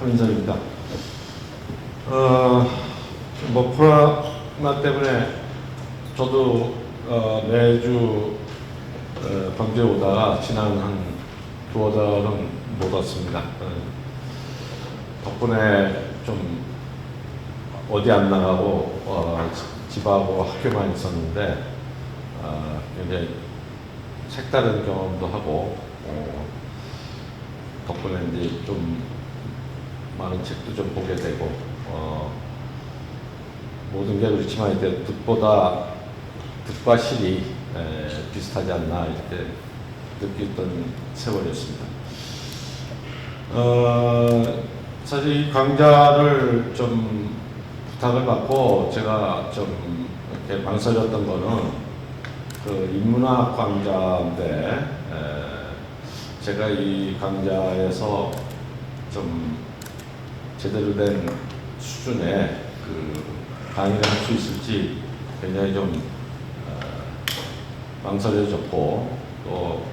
한인섭입니다. 뭐 코로나 때문에 저도 매주 광주에 오다가 지난 한 두어 달은 못 왔습니다. 덕분에 좀 어디 안 나가고 집하고 학교만 있었는데 굉장히 색다른 경험도 하고 덕분에 이제 좀 많은 책도 좀 보게 되고 모든 게 그렇지만 이제 뜻과 실이 비슷하지 않나 이렇게 느꼈던 세월이었습니다. 사실 이 강좌를 좀 부탁을 받고 제가 좀 이렇게 망설였던 거는 그 인문학 강좌인데 제가 이 강좌에서 좀 제대로 된 수준의 그 강의를 할 수 있을지 굉장히 좀 망설여졌고 또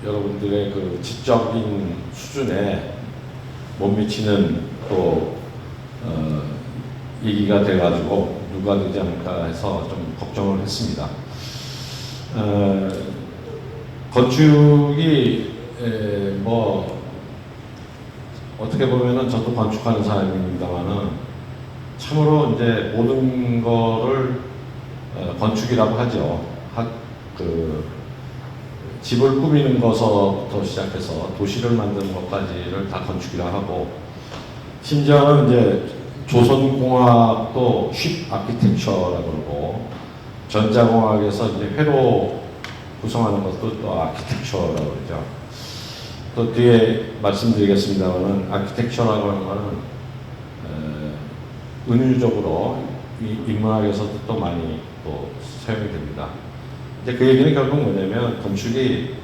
여러분들의 그 지적인 수준에 못 미치는 또 얘기가 돼가지고 누가 되지 않을까 해서 좀 걱정을 했습니다. 건축이 뭐 어떻게 보면은 저도 건축하는 사람입니다만은 참으로 이제 모든 거를 건축이라고 하죠. 그 집을 꾸미는 것부터 시작해서 도시를 만드는 것까지를 다 건축이라 하고 심지어는 이제 조선공학도 쉽 아키텍처라고 그러고 전자공학에서 이제 회로 구성하는 것도 또 아키텍처라고 그러죠. 또 뒤에 말씀드리겠습니다만은 아키텍처라고 하는 것은 은유적으로 이 인문학에서도 또 많이 또 사용이 됩니다. 이제 그 얘기는 결국 뭐냐면 건축이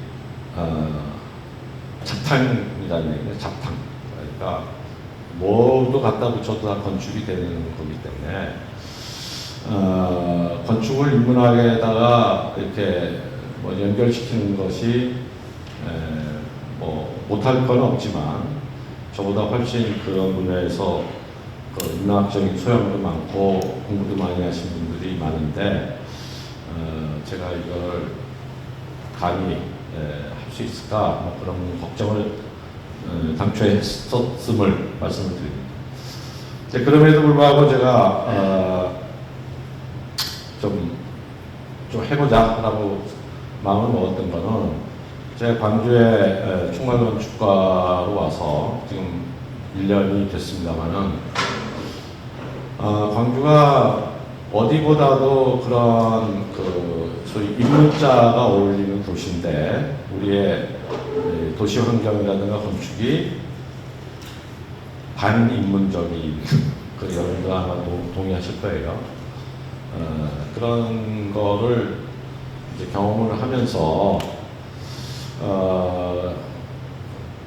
잡탕이라는 얘기예요. 잡탕. 그러니까 뭐도 갖다 붙여도 다 건축이 되는 거기 때문에 건축을 인문학에다가 이렇게 뭐 연결시키는 것이 뭐 못할 건 없지만 저보다 훨씬 그런 분야에서 그 인문학적인 소양도 많고 공부도 많이 하신 분들이 많은데 제가 이걸 감히 할 수 있을까 뭐 그런 걱정을 당초에 했었음을 말씀을 드립니다. 그럼에도 불구하고 제가 좀 해보자라고 마음을 먹었던 거는 제가 광주에 총괄건축가로 와서 지금 1년이 됐습니다만은 광주가 어디보다도 그런 그 소위 인문자가 어울리는 도시인데 우리의 도시 환경이라든가 건축이 반인문적인 그 여러분들 아마 동의하실 거예요. 그런 거를 이제 경험을 하면서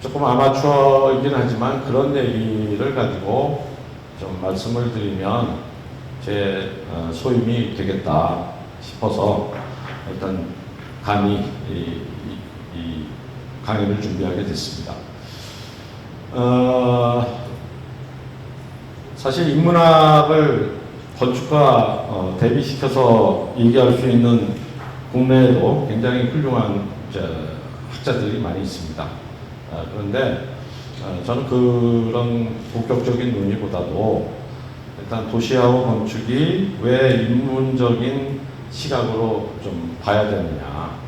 조금 아마추어이긴 하지만 그런 얘기를 가지고 좀 말씀을 드리면 제 소임이 되겠다 싶어서 일단 감히 이 강의를 준비하게 됐습니다. 사실 인문학을 건축과 대비시켜서 얘기할 수 있는 국내에도 굉장히 훌륭한 학자들이 많이 있습니다. 그런데 저는 그런 본격적인 논의보다도 일단 도시하고 건축이 왜 인문적인 시각으로 좀 봐야 되느냐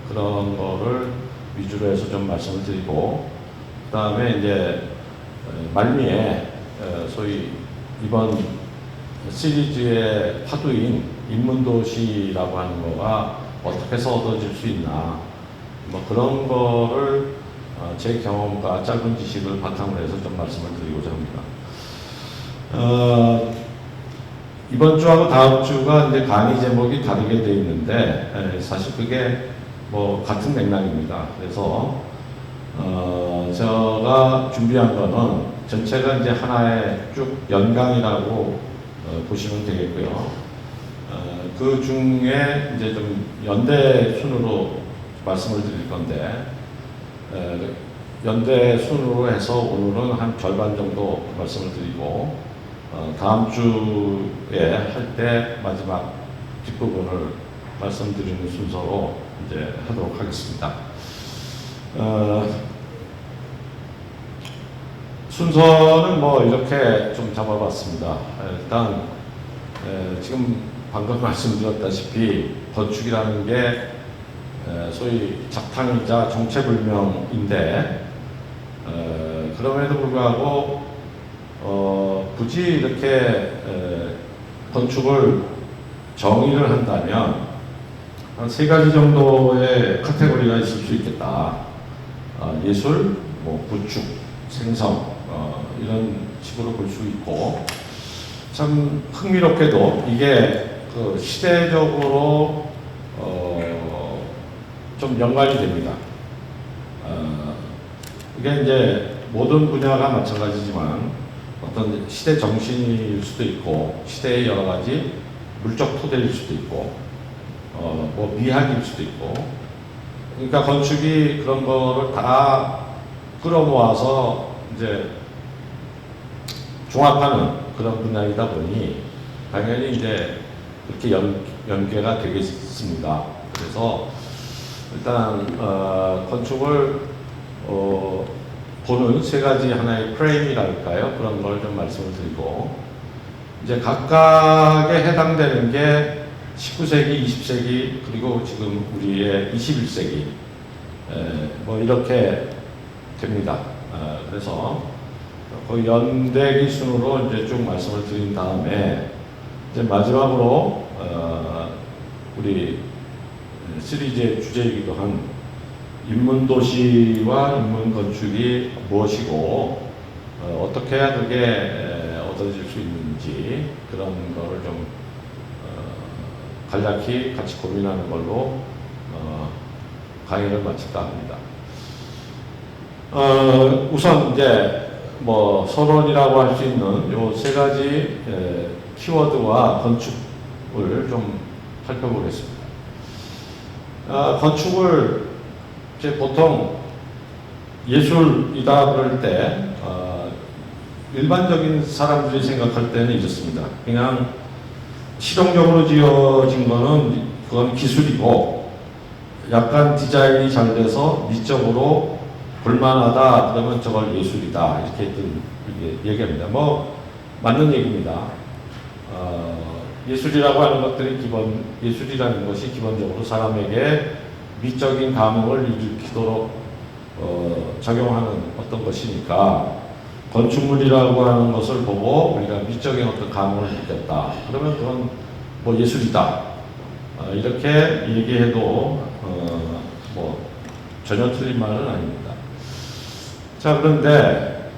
그런 거를 위주로 해서 좀 말씀을 드리고 그 다음에 이제 말미에 소위 이번 시리즈의 파도인 인문도시라고 하는 거가 어떻게 해서 얻어질 수 있나 뭐 그런 거를 제 경험과 짧은 지식을 바탕으로 해서 좀 말씀을 드리고자 합니다. 이번 주하고 다음 주가 이제 강의 제목이 다르게 되어 있는데 사실 그게 뭐 같은 맥락입니다. 그래서 제가 준비한 거는 전체가 이제 하나의 쭉 연강이라고 보시면 되겠고요. 그 중에 이제 좀 연대 순으로 말씀을 드릴 건데 연대 순으로 해서 오늘은 한 절반 정도 말씀을 드리고 다음 주에 할 때 마지막 뒷부분을 말씀드리는 순서로 이제 하도록 하겠습니다. 순서는 뭐 이렇게 좀 잡아봤습니다. 일단 지금 방금 말씀드렸다시피 건축이라는 게 소위 작탕이자 정체불명인데 그럼에도 불구하고 굳이 이렇게 건축을 정의를 한다면 한 세 가지 정도의 카테고리가 있을 수 있겠다. 예술, 뭐 구축, 생성 이런 식으로 볼 수 있고 참 흥미롭게도 이게 그 시대적으로 좀 연관이 됩니다. 이게 이제 모든 분야가 마찬가지지만 어떤 시대 정신일 수도 있고 시대의 여러 가지 물적 토대일 수도 있고 뭐 미학일 수도 있고 그러니까 건축이 그런 거를 다 끌어모아서 이제 종합하는 그런 분야이다 보니 당연히 이제 그렇게 연계가 되겠습니다. 그래서 일단 건축을 보는 세 가지 하나의 프레임이랄까요? 그런 걸 좀 말씀을 드리고 이제 각각에 해당되는 게 19세기, 20세기 그리고 지금 우리의 21세기 뭐 이렇게 됩니다. 그래서 거의 연대 기준으로 이제 쭉 말씀을 드린 다음에 이제 마지막으로 우리 시리즈의 주제이기도 한 인문도시와 인문건축이 무엇이고 어떻게 해야 그게 얻어질 수 있는지 그런 거를 좀 간략히 같이 고민하는 걸로 강의를 마칠까 합니다. 우선 이제 뭐 서론이라고 할 수 있는 요 세 가지 키워드와 건축을 좀 살펴보겠습니다. 건축을 이제 보통 예술이다 그럴 때 일반적인 사람들이 생각할 때는 이렇습니다. 그냥 실용적으로 지어진 거는 그건 기술이고 약간 디자인이 잘 돼서 미적으로 볼만하다 그러면 저걸 예술이다 이렇게 얘기합니다. 뭐 맞는 얘기입니다. 예술이라고 하는 것들이 예술이라는 것이 기본적으로 사람에게 미적인 감흥을 일으키도록 작용하는 어떤 것이니까 건축물이라고 하는 것을 보고 우리가 미적인 어떤 감흥을 느꼈다. 그러면 그건 뭐 예술이다. 이렇게 얘기해도 뭐 전혀 틀린 말은 아닙니다. 자, 그런데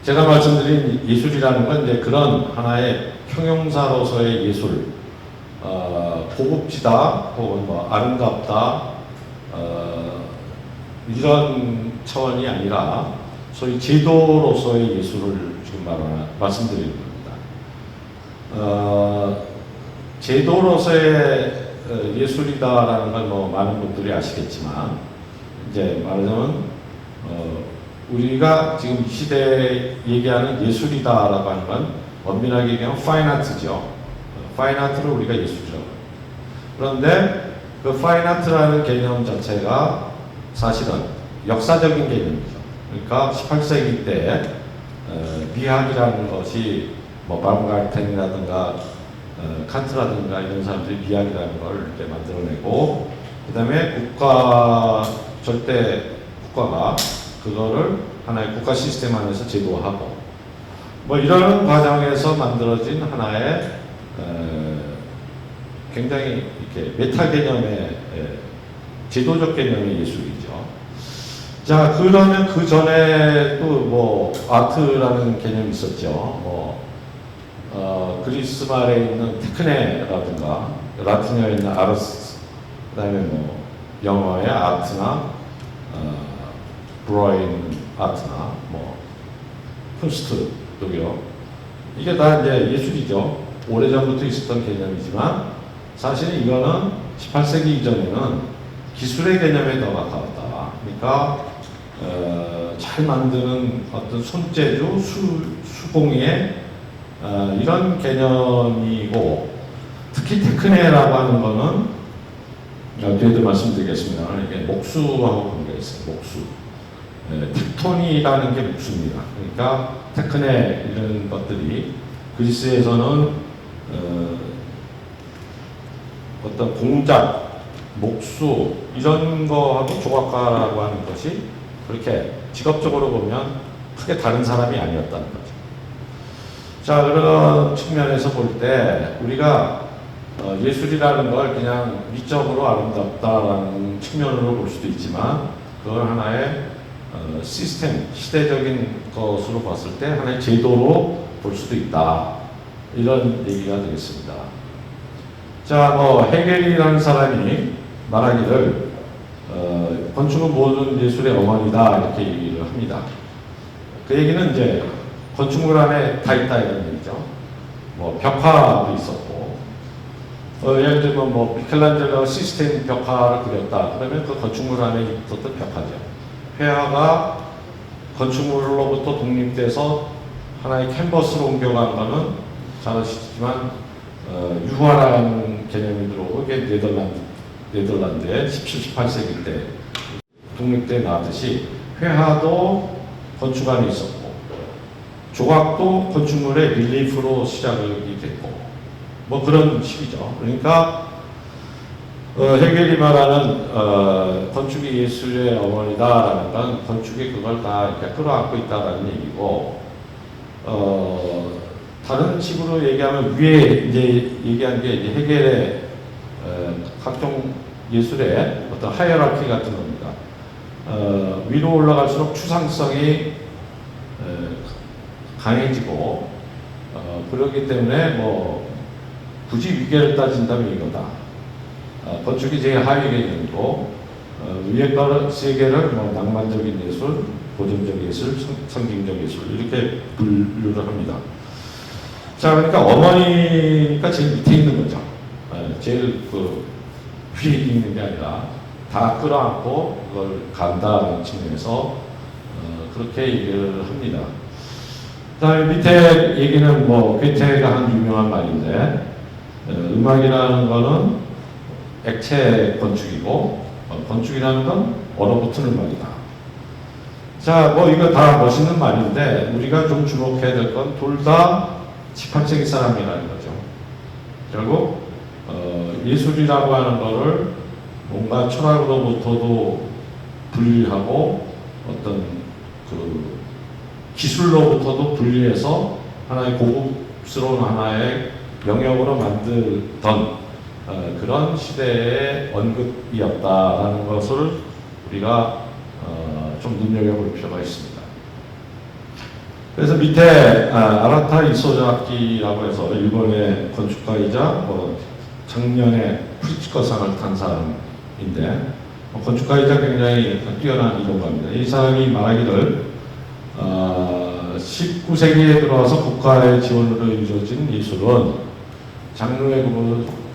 제가 말씀드린 예술이라는 건 이제 그런 하나의 형용사로서의 예술, 고급지다, 혹은 뭐 아름답다, 이런 차원이 아니라 소위 제도로서의 예술을 지금 말씀드리는 겁니다. 제도로서의 예술이다라는 건 뭐 많은 분들이 아시겠지만 이제 말하자면 우리가 지금 이 시대에 얘기하는 예술이다라고 하는 건 엄밀하게 얘기하면 파인아트죠. 파인아트를 우리가 예술이라고 합니다. 그런데 그 파인아트라는 개념 자체가 사실은 역사적인 개념이죠. 그러니까 18세기 때 미학이라는 것이 뭐 바움가르텐이라든가 칸트라든가 이런 사람들이 미학이라는 걸 이렇게 만들어내고 그 다음에 절대 국가가 그거를 하나의 국가 시스템 안에서 제도화하고 뭐 이런 과정에서 만들어진 하나의 굉장히 이렇게 메타 개념의 제도적 개념의 예술이죠. 자, 그러면 그 전에 또 뭐 아트라는 개념이 있었죠. 뭐 그리스 말에 있는 테크네라든가 라틴어에 있는 아르스, 그다음에 뭐 영어의 아트나 브로인 아트나 뭐 쿤스트 독일어 이게 다 이제 예술이죠. 오래전부터 있었던 개념이지만 사실 이거는 18세기 이전에는 기술의 개념에 더 가까웠다. 그러니까 잘 만드는 어떤 손재주, 수공예 이런 개념이고, 특히 테크네라고 하는 거는 뒤에도 말씀드리겠습니다. 이게 목수하고 관계가 있어요. 목수. 텍토니라는 게 목수입니다. 그러니까 테크네 이런 것들이 그리스에서는 어떤 공작, 목수 이런 거하고 조각가라고 하는 것이 그렇게 직업적으로 보면 크게 다른 사람이 아니었다는 거죠. 자, 그런 측면에서 볼 때 우리가 예술이라는 걸 그냥 미적으로 아름답다라는 측면으로 볼 수도 있지만, 그걸 하나의 시스템, 시대적인 것으로 봤을 때 하나의 제도로 볼 수도 있다. 이런 얘기가 되겠습니다. 자, 헤겔이라는 사람이 말하기를 건축은 모든 예술의 어머니다 이렇게 얘기를 합니다. 그 얘기는 이제 건축물 안에 다 있다 이런 얘기죠. 벽화도 있었고, 예를 들면 미켈란젤로가 시스템 벽화를 그렸다 그러면 그 건축물 안에 있었던 벽화죠. 회화가 건축물로부터 독립돼서 하나의 캔버스로 옮겨간 거는 잘 아시지만 유화라는 개념이 들어오고, 이게 네덜란드의 17, 18세기 때 독립돼 나왔듯이 회화도 건축 안에 있었고, 조각도 건축물의 릴리프로 시작이 됐고, 그런 식이죠. 그러니까 헤겔이 말하는 건축이 예술의 어머니다라는 건 건축이 그걸 다 이렇게 끌어안고 있다라는 얘기고, 다른 식으로 얘기하면 위에 이제 얘기한 게 이제 헤겔의 각종 예술의 어떤 하이어라키 같은 겁니다. 위로 올라갈수록 추상성이 강해지고, 그렇기 때문에 굳이 위계를 따진다면 이거다. 건축이 제일 하위 개념이고, 위에 거를 세 개를 낭만적인 예술, 고전적 예술, 상징적 예술 이렇게 분류를 합니다. 자, 그러니까 어머니가 제일 밑에 있는 거죠. 제일 위에 있는 게 아니라 다 끌어안고 그걸 간다는 측면에서 그렇게 얘기를 합니다. 그다음에 밑에 얘기는 괴테가 한 유명한 말인데, 음악이라는 거는 액체 건축이고 건축이라는 건 얼어붙은 음악이다. 자, 이거 다 멋있는 말인데 우리가 좀 주목해야 될 건 둘 다 18세기 사람이라는 거죠. 결국 예술이라고 하는 거를 뭔가 철학으로부터도 분리하고 어떤 기술로부터도 분리해서 하나의 고급스러운 하나의 영역으로 만들던 그런 시대의 언급이었다라는 것을 우리가 좀 눈여겨볼 필요가 있습니다. 그래서 밑에 아라타 이소자키라고 해서 일본의 건축가이자 작년에 프리츠커상을 탄 사람인데, 건축가이자 굉장히 뛰어난 이론가입니다. 이 사람이 말하기를 19세기에 들어와서 국가의 지원으로 이루어진 예술은 장르의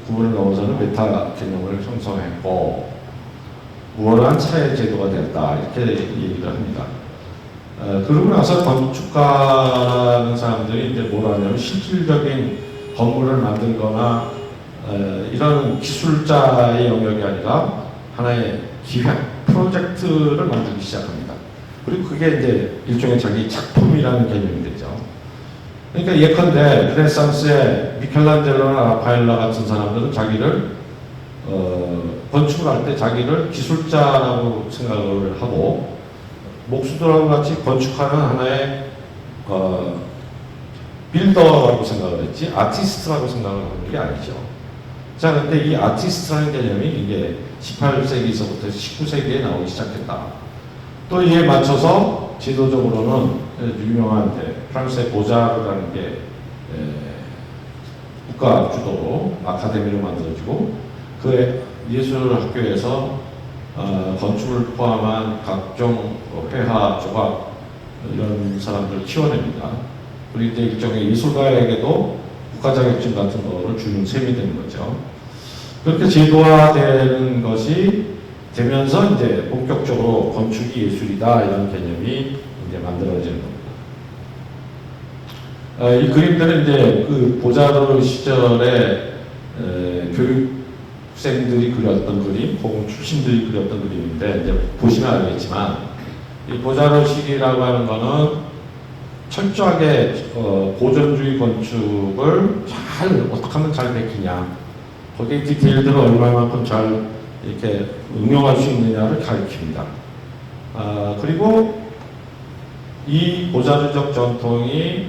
구분을 넘어서는 메타 개념을 형성했고 우월한 사회 제도가 되었다, 이렇게 얘기를 합니다. 그러고 나서 건축가라는 사람들이 이제 뭘 하냐면 실질적인 건물을 만들거나 이런 기술자의 영역이 아니라 하나의 기획, 프로젝트를 만들기 시작합니다. 그리고 그게 이제 일종의 자기 작품이라는 개념이 되죠. 그러니까 예컨대 르네상스의 미켈란젤로나 라파엘라 같은 사람들은 자기를 건축을 할 때 자기를 기술자라고 생각을 하고, 목수들하고 같이 건축하는 하나의 빌더라고 생각을 했지 아티스트라고 생각을 하는 게 아니죠. 자, 근데 이 아티스트라는 개념이 이게 18세기에서부터 19세기에 나오기 시작했다. 또 이에 맞춰서 지도적으로는 유명한 프랑스의 보자르라는 게 국가 주도로 아카데미로 만들어지고, 그 예술학교에서 건축을 포함한 각종 회화, 조각 이런 사람들을 키워냅니다. 그리고 이제 일종의 예술가에게도 국가 자격증 같은 거를 주는 셈이 되는 거죠. 그렇게 제도화되는 것이 되면서 이제 본격적으로 건축이 예술이다 이런 개념이 이제 만들어지는 겁니다. 이 그림들은 이제 그 보자로 시절에 교육생들이 그렸던 그림, 혹은 출신들이 그렸던 그림인데 이제 보시면 알겠지만 이 보자로식이라고 하는 거는 철저하게 고전주의 건축을 어떻게 하면 잘 베끼냐, 거기에 디테일들을 얼마만큼 잘 이렇게 응용할 수 있느냐를 가리킵니다. 그리고 이 보자주적 전통이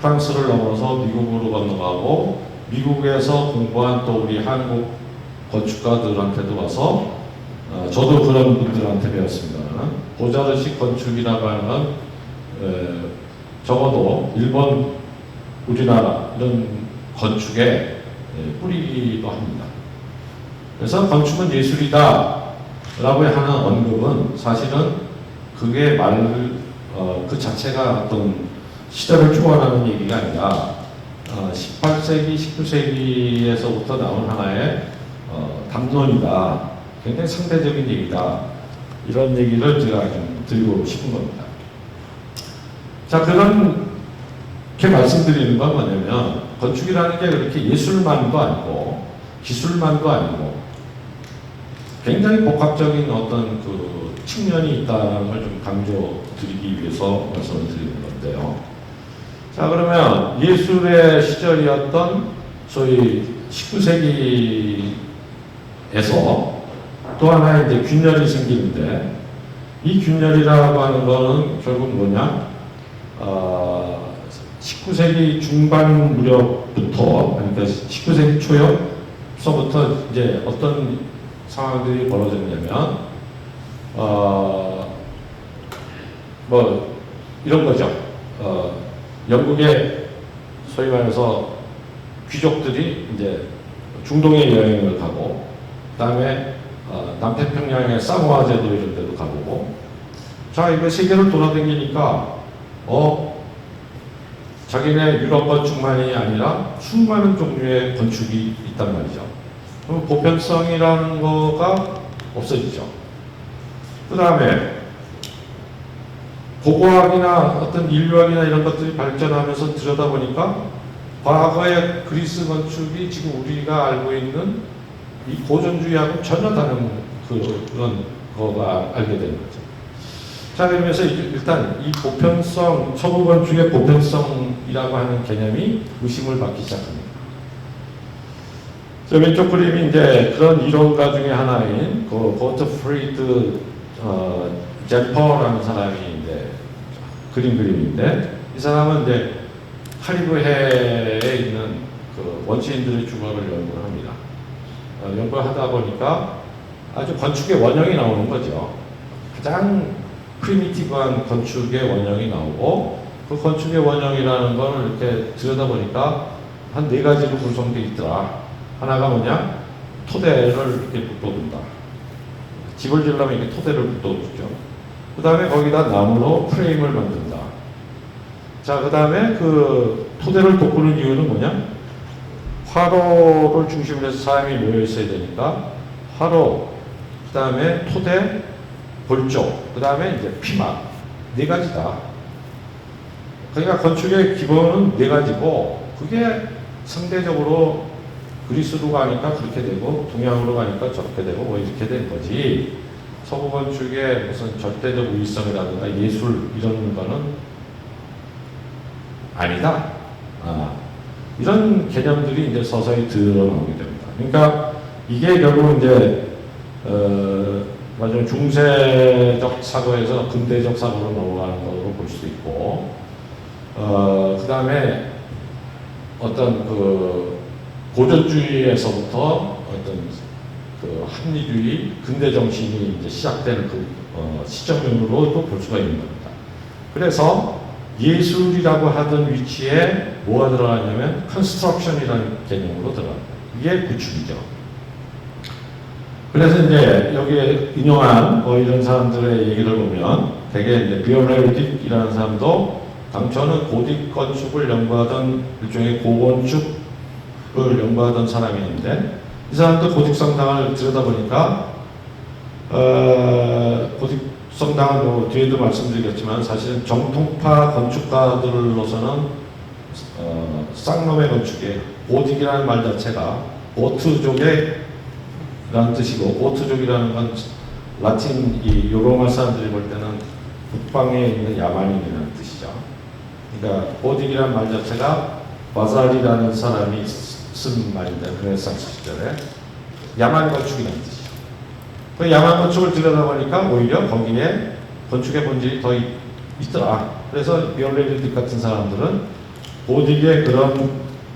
프랑스를 넘어서 미국으로 건너가고 미국에서 공부한 또 우리 한국 건축가들한테도 와서 저도 그런 분들한테 배웠습니다. 보자르식 건축이라고 하는 건 적어도 일본, 우리나라 이런 건축의 뿌리기도 합니다. 그래서 건축은 예술이다 라고 하는 언급은 사실은 그게 그 자체가 어떤 시대를 초월하는 얘기가 아니라 18세기, 19세기에서부터 나온 하나의 담론이다. 굉장히 상대적인 얘기다. 이런 얘기를 제가 좀 드리고 싶은 겁니다. 자, 그렇게 말씀드리는 건 뭐냐면 건축이라는 게 그렇게 예술만도 아니고 기술만도 아니고 굉장히 복합적인 어떤 그 측면이 있다는 걸 좀 강조드리기 위해서 말씀을 드리는 건데요. 자, 그러면 예술의 시절이었던 소위 19세기에서 또 하나의 이제 균열이 생기는데 이 균열이라고 하는 거는 결국 뭐냐? 19세기 중반 무렵부터, 그러니까 19세기 초역서부터 이제 어떤 상황들이 벌어졌냐면, 뭐, 이런 거죠. 영국의 소위 말해서 귀족들이 이제 중동에 여행을 가고, 그 다음에 남태평양의 사모아 제도 이런 데도 가보고, 자, 이거 세계를 돌아다니니까, 자기네 유럽 건축만이 아니라 수많은 종류의 건축이 있단 말이죠. 그럼 보편성이라는 거가 없어지죠. 그 다음에 고고학이나 어떤 인류학이나 이런 것들이 발전하면서 들여다보니까 과거의 그리스 건축이 지금 우리가 알고 있는 이 고전주의하고 전혀 다른 그런 거가 알게 되는 거죠. 자, 그러면서 일단 이 보편성, 서구 건축의 보편성이라고 하는 개념이 의심을 받기 시작합니다. 저 왼쪽 그림이 이제 그런 이론가 중에 하나인 고트프리드 젠퍼라는 사람이 이제 그림인데 이 사람은 이제 카리브해에 있는 그 원시인들의 주거를 연구를 합니다. 연구를 하다 보니까 아주 건축의 원형이 나오는 거죠. 가장 프리미티브한 건축의 원형이 나오고 그 건축의 원형이라는 걸 이렇게 들여다보니까 한 4가지로 구성되어 있더라. 하나가 뭐냐? 토대를 이렇게 묶어둔다. 집을 지으려면 이렇게 토대를 묶어두죠. 그 다음에 거기다 나무로 프레임을 만든다. 자, 그 다음에 그 토대를 돋구는 이유는 뭐냐? 화로를 중심으로 해서 사람이 모여 있어야 되니까 화로, 그 다음에 토대, 골조, 그 다음에 이제 피막 4가지다. 그러니까 건축의 기본은 4가지고 그게 상대적으로 그리스로 가니까 그렇게 되고 동양으로 가니까 저렇게 되고 뭐 이렇게 된 거지. 서구 건축의 무슨 절대적 우위성이라든가 예술 이런 거는 아니다. 이런 개념들이 이제 서서히 드러나오게 됩니다. 그러니까 이게 결국 이제 나중에 중세적 사고에서 근대적 사고로 넘어가는 것으로 볼 수도 있고, 그 다음에 어떤 그 고전주의에서부터 어떤 그 합리주의, 근대 정신이 이제 시작되는 그 시점으로도 볼 수가 있는 겁니다. 그래서 예술이라고 하던 위치에 뭐가 들어가냐면 컨스트럭션이라는 개념으로 들어갑니다. 이게 구축이죠. 그래서 이제 여기에 인용한 이런 사람들의 얘기를 보면 되게 이제 비올레르딕이라는 사람도 당초는 고딕 건축을 연구하던 일종의 고건축을 연구하던 사람이 있는데 이 사람도 고딕 성당을 들여다보니까 고딕성당은 뭐 뒤에도 말씀드리겠지만 사실은 정통파 건축가들로서는 쌍놈의 건축에 고딕이라는 말 자체가 고트족의 라는 뜻이고, 고트족이라는 건 라틴 이 로마 사람들이 볼 때는 북방에 있는 야만인이라는 뜻이죠. 그러니까 고딕이라는 말 자체가 바잘이라는 사람이 쓴 말인데, 르네상스 시절에 야만 건축이라는 뜻이죠. 그 야만 건축을 들여다보니까 오히려 거기에 건축의 본질이 더 있더라. 그래서 비올레리딕 같은 사람들은 고딕의 그런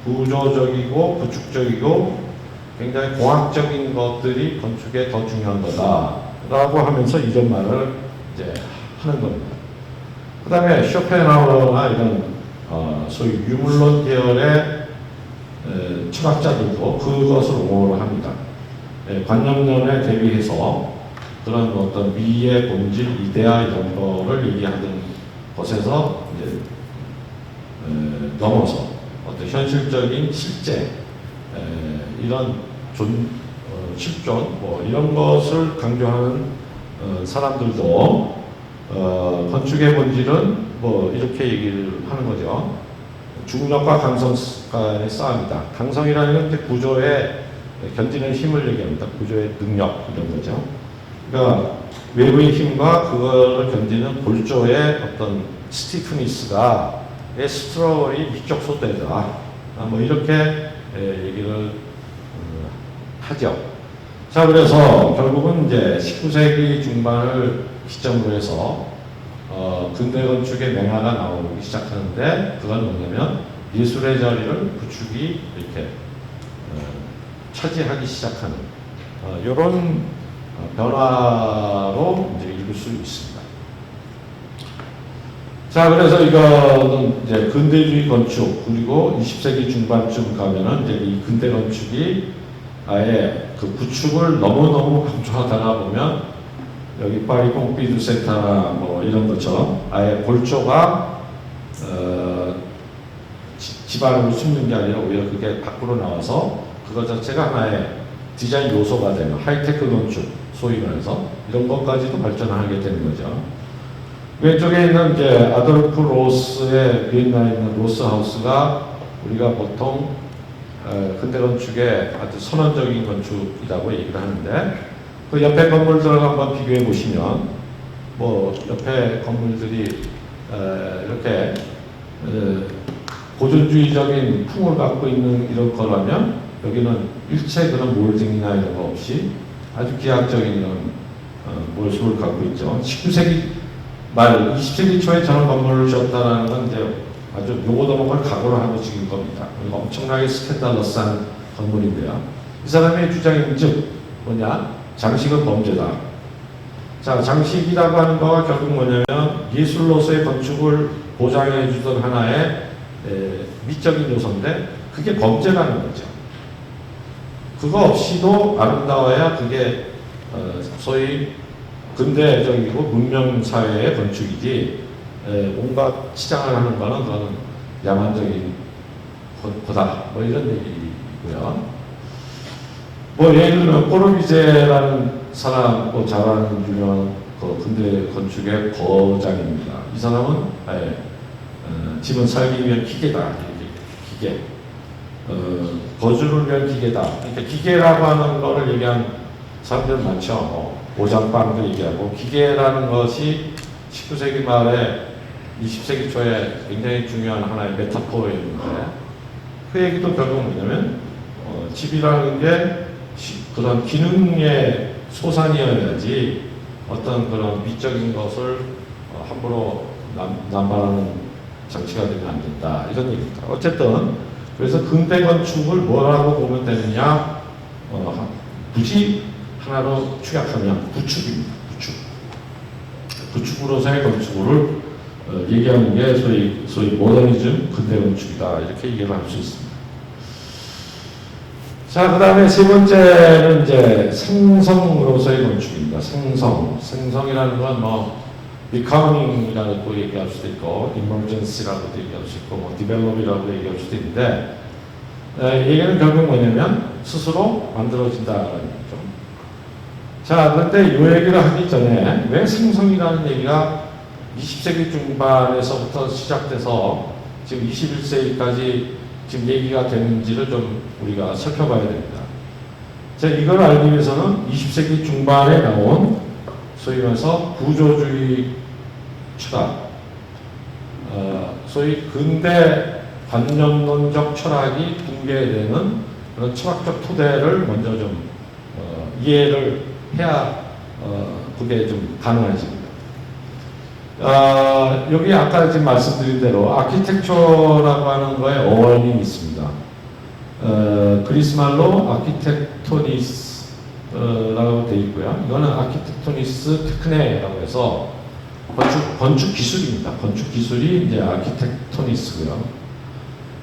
구조적이고 구축적이고 굉장히 공학적인 것들이 건축에 더 중요한 거다라고 하면서 이런 말을 이제 하는 겁니다. 그 다음에 쇼펜하우어나 이런 소위 유물론 계열의 철학자들도 그것을 옹호를 합니다. 관념론에 대비해서 그런 어떤 미의 본질, 이데아 이런 거를 얘기하는 것에서 이제 넘어서 어떤 현실적인 실제 이런 실존 뭐 이런 것을 강조하는 사람들도 건축의 본질은 뭐 이렇게 얘기를 하는 거죠. 중력과 강성 간의 싸움이다. 강성이라는 건 구조에 견디는 힘을 얘기합니다. 구조의 능력 이런 거죠. 그러니까 외부의 힘과 그거를 견디는 골조의 어떤 스티프니스가의 스트러글이 미적소되다. 뭐 이렇게 얘기를 하죠. 자, 그래서 결국은 이제 19세기 중반을 기점으로 해서 근대 건축의 맹화가 나오기 시작하는데, 그건 뭐냐면 예술의 자리를 구축이 이렇게 차지하기 시작하는 이런 변화로 이제 읽을 수 있습니다. 자, 그래서 이거는 이제 근대주의 건축, 그리고 20세기 중반쯤 가면은 이제 이 근대 건축이 아예 그 구축을 너무너무 강조하다가 보면 여기 파리 퐁피두 센터나 뭐 이런 것처럼 아예 골조가 집안으로 숨는 게 아니라 오히려 그게 밖으로 나와서 그것 자체가 하나의 디자인 요소가 되는 하이테크 건축, 소위 말해서 이런 것까지도 발전하게 되는 거죠. 왼쪽에 있는 이제 아돌프 로스의 비엔나에 있는 로스 하우스가 우리가 보통 근대 건축의 아주 선언적인 건축이라고 얘기를 하는데, 그 옆에 건물들을 한번 비교해 보시면 뭐 옆에 건물들이 이렇게 고전주의적인 풍을 갖고 있는 이런 거라면 여기는 일체 그런 몰딩이나 이런 거 없이 아주 기하학적인 이런 모습을 갖고 있죠. 19세기 말 20세기 초에 저런 건물을 지었다는 건 이제 아주 요거도목을 각오로 하고 지은 겁니다. 엄청나게 스캔달러스한 건물인데요. 이 사람의 주장인 즉 뭐냐? 장식은 범죄다. 자, 장식이라고 하는 거가 결국 뭐냐면 예술로서의 건축을 보장해 주던 하나의 미적인 요소인데 그게 범죄라는 거죠. 그거 없이도 아름다워야 그게 소위 근대적이고 문명사회의 건축이지, 온갖 치장을 하는 거는 그거는 야만적인 거다. 뭐 이런 얘기고요. 뭐 예를 들면 꼬르비제라는 사람, 뭐 잘 아는 유명한 그 근대 건축의 거장입니다. 이 사람은 집은 살기 위한 기계다. 이렇게 기계. 거주를 위한 기계다. 그러니까 기계라고 하는 거를 얘기한 사람들 많죠. 오장빵도 얘기하고, 기계라는 것이 19세기 말에 20세기 초에 굉장히 중요한 하나의 메타포였는데, 그 얘기도 결국 뭐냐면 집이라는 게 그런 기능의 소산이어야지 어떤 그런 미적인 것을 함부로 남발하는 장치가 되면 안 된다, 이런 얘기입니다. 어쨌든 그래서 근대 건축을 뭐라고 보면 되느냐, 굳이 하나로 축약하면 구축입니다. 구축으로서의 건축을 얘기하는 게 소위 모더니즘 근대 건축이다, 이렇게 얘기를 할 수 있습니다. 자, 그 다음에 세 번째는 이제 생성으로서의 건축입니다. 생성이라는 건 뭐 becoming이라고 얘기할 수도 있고, emergency라고도 얘기할 수 있고, 뭐 develop이라고 얘기할 수도 있는데, 얘기는 결국 뭐냐면 스스로 만들어진다라는 거죠. 자, 그런데 이 얘기를 하기 전에 왜 생성이라는 얘기가 20세기 중반에서부터 시작돼서 지금 21세기까지 지금 얘기가 되는지를 좀 우리가 살펴봐야 됩니다. 자, 이걸 알기 위해서는 20세기 중반에 나온 소위 말해서 구조주의 철학, 소위 근대 관념론적 철학이 붕괴되는 그런 철학적 토대를 먼저 좀 이해를 해야 그게 좀 가능해집니다. 여기 아까 지금 말씀드린 대로 아키텍처라고 하는 거에 어원이 있습니다. 그리스 말로 아키텍토니스라고 되어 있고요. 이거는 아키텍토니스 테크네라고 해서 건축 기술입니다. 건축 기술이 이제 아키텍토니스고요.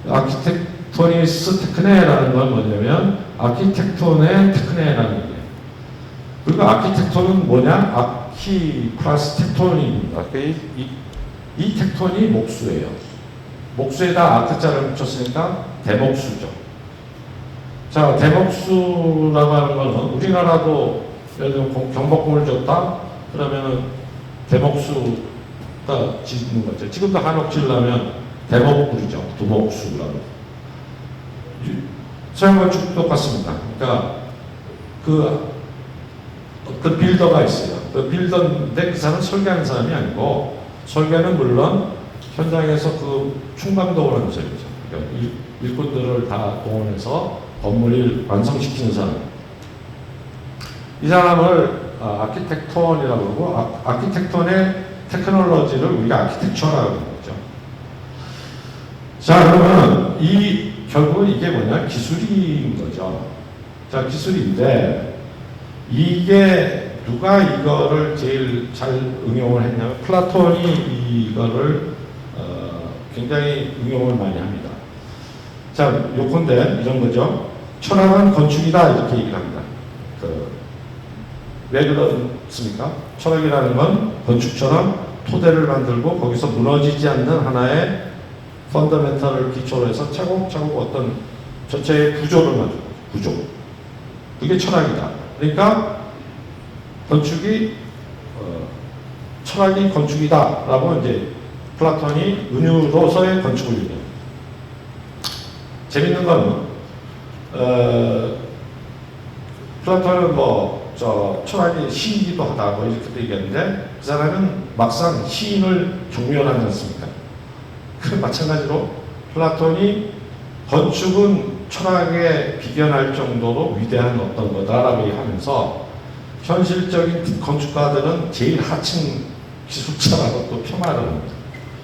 아키텍토니스 테크네라는 건 뭐냐면 아키텍톤의 테크네라는 얘기예요. 그리고 아키텍톤은 뭐냐? 아키 플러스 텍톤입니다. 이 텍톤이 목수예요. 목수에다 아크자를 붙였으니까 대목수죠. 자, 대목수라고 하는 거는 우리나라도 예를 들면 경복궁을 줬다? 그러면은 대목수가 짓는 거죠. 지금도 한옥 지으려면 대목불이죠. 두목수라고. 서양 건축도 똑같습니다. 그러니까 어떤 빌더가 있어요. 그 빌더인데 그 사람은 설계하는 사람이 아니고 설계는 물론 현장에서 그 충감독을 하는 사람이죠. 그러니까 일꾼들을 다 동원해서 건물을 완성시키는 사람. 이 사람을 아키텍톤이라고 그러고 아키텍톤의 테크놀로지를 우리가 아키텍처라고 하는 거죠. 자, 그러면 결국은 이게 뭐냐? 기술인 거죠. 자, 기술인데 이게 누가 이거를 제일 잘 응용을 했냐면 플라톤이 이거를 굉장히 응용을 많이 합니다. 자, 요컨대 이런 거죠. 철학은 건축이다 이렇게 얘기를 합니다. 왜 그렇습니까? 철학이라는 건 건축처럼 토대를 만들고 거기서 무너지지 않는 하나의 펀더멘털을 기초로 해서 차곡차곡 어떤 전체의 구조를 만들고 구조. 그게 철학이다. 그러니까 철학이 건축이다라고 이제 플라톤이 은유로서의 건축을 얘기합니다. 재밌는 거는 플라톤은 철학이 시이기도 하다 이렇게 얘기하는데 그 사람은 막상 시인을 경멸하지 않습니까? 마찬가지로 플라톤이 건축은 철학에 비견할 정도로 위대한 어떤 거다라고 하면서 현실적인 건축가들은 제일 하층 기술자라고 또 폄하를 합니다.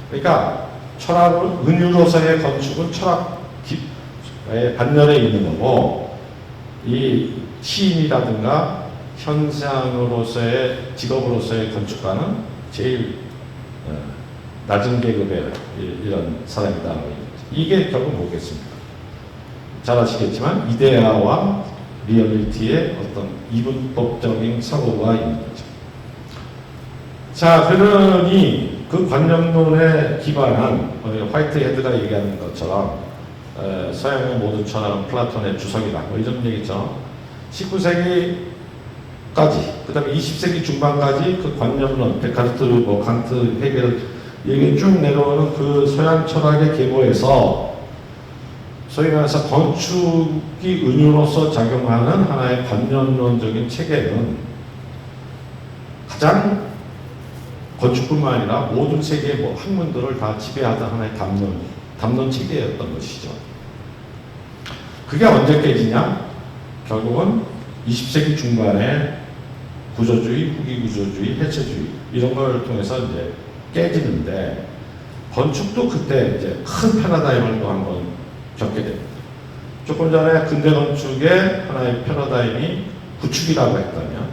그러니까 철학은 은유로서의 건축은 철학의 반열에 있는 거고 이 시인이라든가 현상으로서의 직업으로서의 건축가는 제일 낮은 계급의 이런 사람이다. 이게 결국 뭐겠습니까? 잘 아시겠지만 이데아와 리얼리티의 어떤 이분법적인 사고가 있는 거죠. 자, 그러니 그 관념론에 기반한 화이트헤드가 얘기하는 것처럼 서양의 모든 철학은 플라톤의 주석이다. 이런 얘기죠. 19세기까지, 그 다음에 20세기 중반까지 그 관념론, 데카르트, 칸트, 헤겔 얘기 쭉 내려오는 그 서양 철학의 계보에서 소위 말해서 건축이 은유로서 작용하는 하나의 관념론적인 체계는 가장 건축뿐만 아니라 모든 세계의 학문들을 다 지배하던 하나의 담론 체계였던 것이죠. 그게 언제 깨지냐? 결국은 20세기 중반에 구조주의, 후기구조주의, 해체주의 이런 걸 통해서 이제 깨지는데 건축도 그때 이제 큰 패러다임을 또 한번 겪게 됩니다. 조금 전에 근대 건축의 하나의 패러다임이 구축이라고 했다면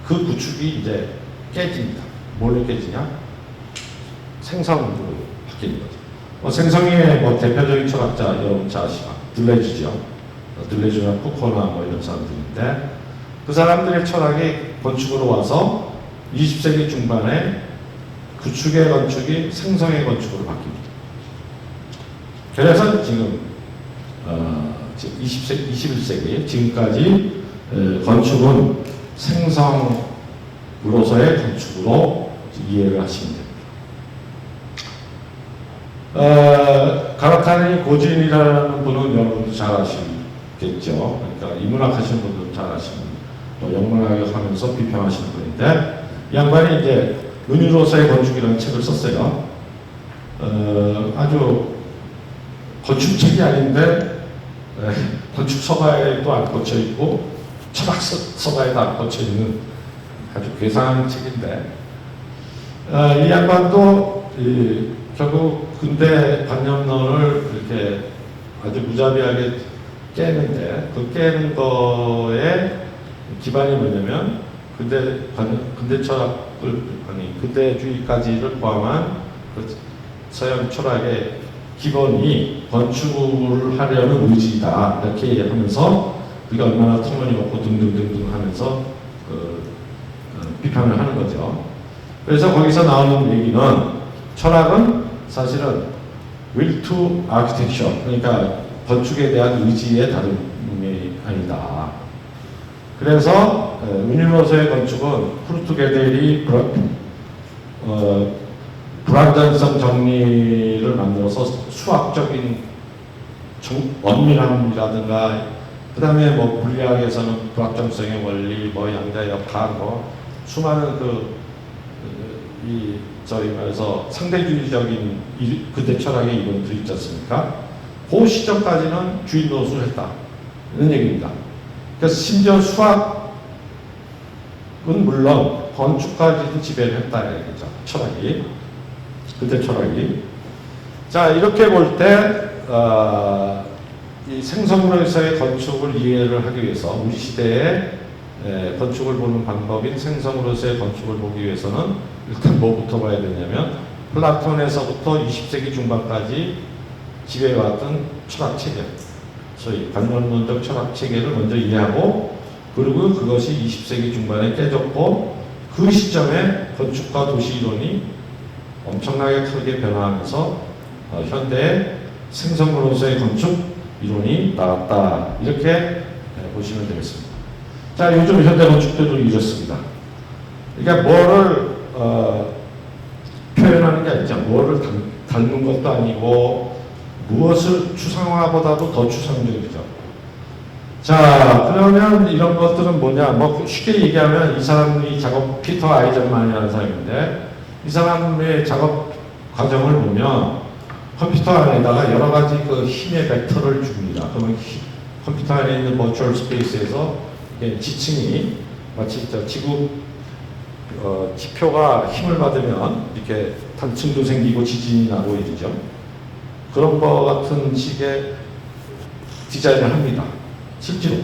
그 구축이 이제 깨집니다. 뭘로 깨지냐? 생성으로 바뀌는 거죠. 생성의 대표적인 철학자 여러분 잘 아시죠? 들레주죠. 들레주나 푸코나 이런 사람들인데 그 사람들의 철학이 건축으로 와서 20세기 중반에 구축의 건축이 생성의 건축으로 바뀝니다. 그래서 지금 21세기 지금까지 건축은 생성으로서의 건축으로 이해를 하시면 됩니다. 가라타니 고진이라는 분은 여러분도 잘 아시겠죠. 그러니까 인문학 하시는 분들은 잘 아시는, 또 영문학을 하면서 비평하시는 분인데, 이 양반이 이제 은유로서의 건축이라는 책을 썼어요. 아주 건축책이 아닌데 건축 서가에도 안 꽂혀 있고 철학 서가에도 안 꽂혀 있는 아주 괴상한 책인데, 이 양반도 결국 근대 관념론을 이렇게 아주 무자비하게 깨는데, 그 깨는 거에 기반이 뭐냐면 근대 철학을, 아니 근대주의까지를 포함한 그 서양 철학의 기본이 건축을 하려는 의지다, 이렇게 하면서 우리가 얼마나 터무니없고 등등등등 하면서 비판을 하는 거죠. 그래서 거기서 나오는 얘기는, 철학은 사실은 will to architecture, 그러니까 건축에 대한 의지의 다름이 아니다. 그래서 은유로서의 건축은 후르투게델이 불완전성 정리를 만들어서 수학적인 엄밀함이라든가, 그 다음에 뭐 물리학에서는 불확정성의 원리, 뭐 양자 역학, 뭐 수많은 저희 말해서 상대주의적인 그때 철학의 이론들이 있지 않습니까? 그 시점까지는 주인 노릇을 했다, 이런 얘기입니다. 그래서 심지어 수학은 물론 건축까지도 지배를 했다, 이거죠. 철학이, 그때 철학이. 자, 이렇게 볼 때 이 생성으로서의 건축을 이해를 하기 위해서, 우리 시대의 건축을 보는 방법인 생성으로서의 건축을 보기 위해서는 일단 뭐부터 봐야 되냐면, 플라톤에서부터 20세기 중반까지 지배해왔던 철학 체계, 소위 관념론적 철학 체계를 먼저 이해하고, 그리고 그것이 20세기 중반에 깨졌고, 그 시점에 건축과 도시 이론이 엄청나게 크게 변화하면서 현대의 생성으로서의 건축 이론이 나왔다, 이렇게 보시면 되겠습니다. 자, 요즘 현대 건축들도 이렇습니다. 그러니까 뭐를 표현하는 게 아니죠. 뭐를 닮는 것도 아니고 무엇을 추상화보다도 더 추상적이죠. 자, 그러면 이런 것들은 뭐냐? 뭐 쉽게 얘기하면, 이 사람이 피터 아이젠만이라는 사람인데, 이 사람의 작업 과정을 보면 컴퓨터 안에다가 여러 가지 그 힘의 벡터를 줍니다. 그러면 컴퓨터 안에 있는 버추얼 스페이스에서 지층이 마치 지구 지표가 힘을 받으면 이렇게 단층도 생기고 지진이 나고 이러죠. 그런 거 같은 식의 디자인을 합니다, 실제로.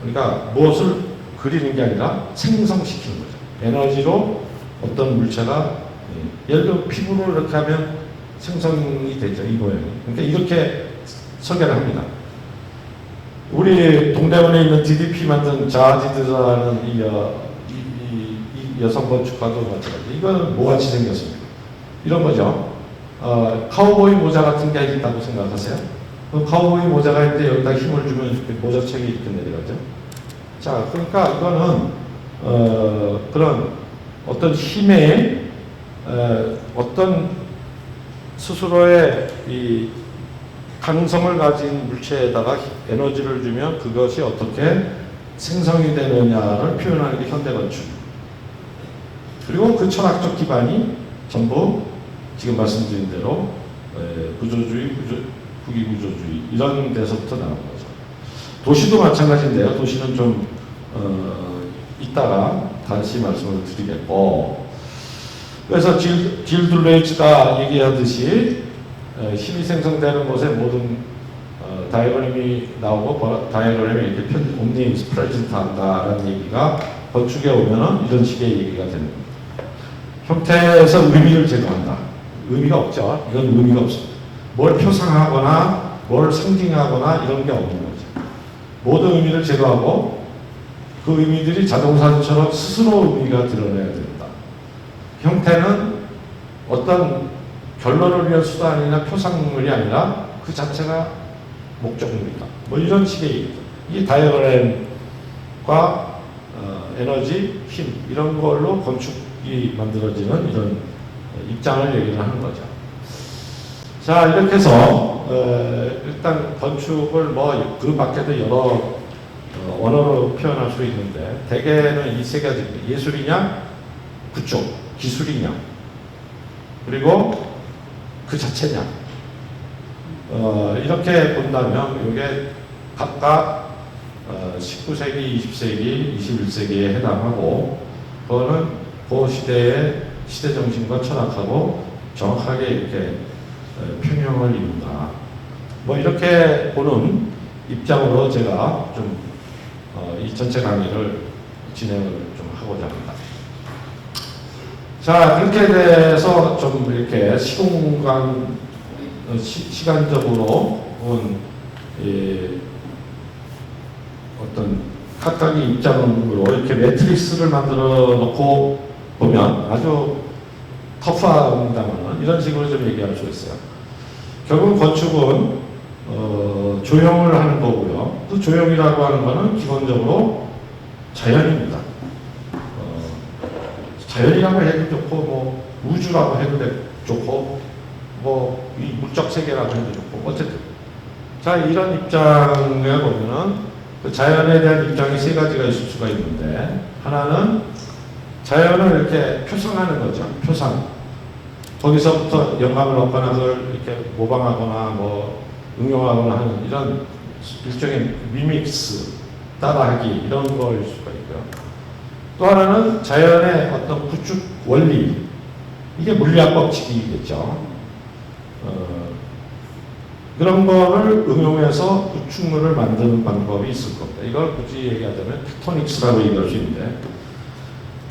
그러니까 무엇을 그리는 게 아니라 생성시키는 거죠. 에너지로 어떤 물체가, 예를 들어 피부를 이렇게 하면 생성이 되죠, 이 모양이. 그러니까 이렇게 설계를 합니다. 우리 동대문에 있는 DDP 만든 자하디드라는 이 여성 건축가도 마찬가지. 이거는 뭐같이 생겼습니까? 이런 거죠. 카우보이 모자 같은 게 있다고 생각하세요? 그 카우보이 모자가 있는데 여기다 힘을 주면 이렇게 모자책이 이렇게 내려가죠. 자, 그러니까 이거는 그런 어떤 힘의 어떤 스스로의 이 강성을 가진 물체에다가 에너지를 주면 그것이 어떻게 생성이 되느냐를 표현하는 게 현대건축. 그리고 그 철학적 기반이 전부 지금 말씀드린 대로 구조주의, 후기구조주의 이런 데서부터 나온 거죠. 도시도 마찬가지인데요. 도시는 좀 이따가 다시 말씀을 드리겠고, 그래서 질 둘레이츠가 얘기하듯이 힘이 생성되는 곳에 모든 다이어그램이 나오고, 다이어그램이 이렇게 옴니스 프레젠트 한다라는 얘기가 건축에 오면은 이런 식의 얘기가 되는 겁니다. 형태에서 의미를 제거한다. 의미가 없죠. 이건 의미가 없습니다. 뭘 표상하거나 뭘 상징하거나 이런 게 없는 거죠. 모든 의미를 제거하고 그 의미들이 자동사처럼 스스로 의미가 드러내야 됩니다. 형태는 어떤 결론을 위한 수단이나 표상물이 아니라 그 자체가 목적물이다. 뭐 이런 식의 얘기죠. 이게 다이어그램과 에너지, 힘 이런 걸로 건축이 만들어지는 이런 입장을 얘기를 하는 거죠. 자, 이렇게 해서 일단 건축을 뭐 그 밖에도 여러 언어로 표현할 수 있는데 대개는 이 세 가지입니다. 예술이냐, 구축, 기술이냐, 그리고 그 자체냐. 이렇게 본다면 이게 각각 19세기, 20세기, 21세기에 해당하고 그거는 그 시대의 시대 정신과 철학하고 정확하게 이렇게 평형을 이룬다. 뭐 이렇게 보는 입장으로 제가 좀 이 전체 강의를 진행을 좀 하고자 합니다. 자, 그렇게 돼서 좀 이렇게 시간적으로 어떤 각각의 입장으로 이렇게 매트리스를 만들어 놓고 보면 아주 터프합니다만 이런 식으로 좀 얘기할 수 있어요. 결국 건축은 조형을 하는 거고요. 또 조형이라고 하는 거는 기본적으로 자연입니다. 자연이라고 해도 좋고 뭐 우주라고 해도 좋고 뭐 이 물적 세계라고 해도 좋고 어쨌든 자 이런 입장에 보면은 그 자연에 대한 입장이 세 가지가 있을 수가 있는데 하나는 자연을 이렇게 표상하는 거죠. 표상. 거기서부터 영감을 얻거나 그걸 이렇게 모방하거나 뭐 응용하거나 하는 이런 일종의 미믹스, 따라하기 이런 거일 수가 있고요. 또 하나는 자연의 어떤 구축 원리, 이게 물리학 법칙이겠죠. 그런 거를 응용해서 구축물을 만드는 방법이 있을 겁니다. 이걸 굳이 얘기하자면 텍토닉스라고 얘기할 수 있는데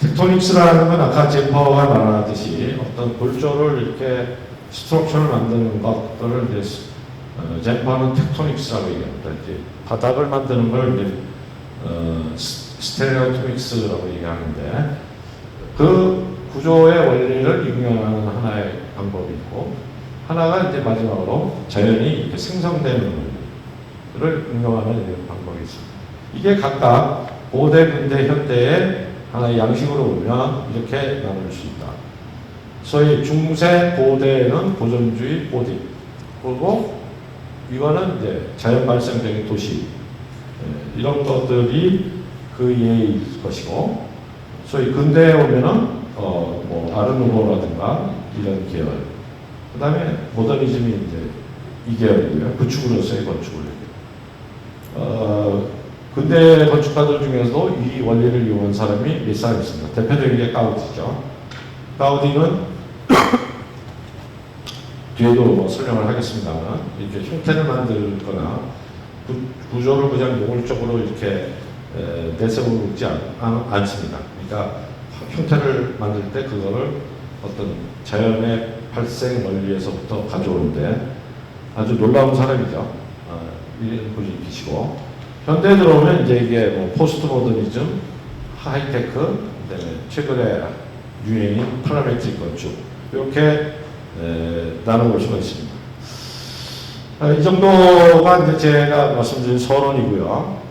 텍토닉스라는 건 아까 제퍼가 말하듯이 어떤 골조를 이렇게 스트럭처를 만드는 것들을 이제 제퍼는 텍토닉스라고 얘기합니다. 이제 바닥을 만드는 걸 이제 스테레오토믹스라고 얘기하는데 그 구조의 원리를 응용하는 하나의 방법이 있고 하나가 이제 마지막으로 자연이 이렇게 생성되는 원리를 응용하는 이런 방법이 있습니다. 이게 각각 고대, 근대, 현대의 하나의 양식으로 보면 이렇게 나눌 수 있다. 소위 중세 고대에는 보존주의, 고딕. 그리고 이거는 이제 자연 발생적인 도시. 이런 것들이 그 예일 것이고, 소위 근대에 오면은, 뭐, 아르누보라든가 이런 계열. 그 다음에 모더니즘이 이제 이 계열이고요. 구축으로서의 건축을. 근대 건축가들 중에서도 이 원리를 이용한 사람이 몇 사람 있습니다. 대표적인 게 가우디죠. 가우디는 뒤에도 뭐 설명을 하겠습니다만 이렇게 형태를 만들거나 구조를 그냥 노골적으로 이렇게 내세우지 않습니다. 그러니까 형태를 만들 때 그거를 어떤 자연의 발생 원리에서부터 가져오는데 아주 놀라운 사람이죠. 이런 분이 계시고 현대에 들어오면 이제 이게 뭐 포스트 모더니즘, 하이테크, 그다음에 최근에 유행인 파라메트릭 건축 이렇게 나눠볼 수가 있습니다. 이 정도가 이제 제가 말씀드린 서론이고요.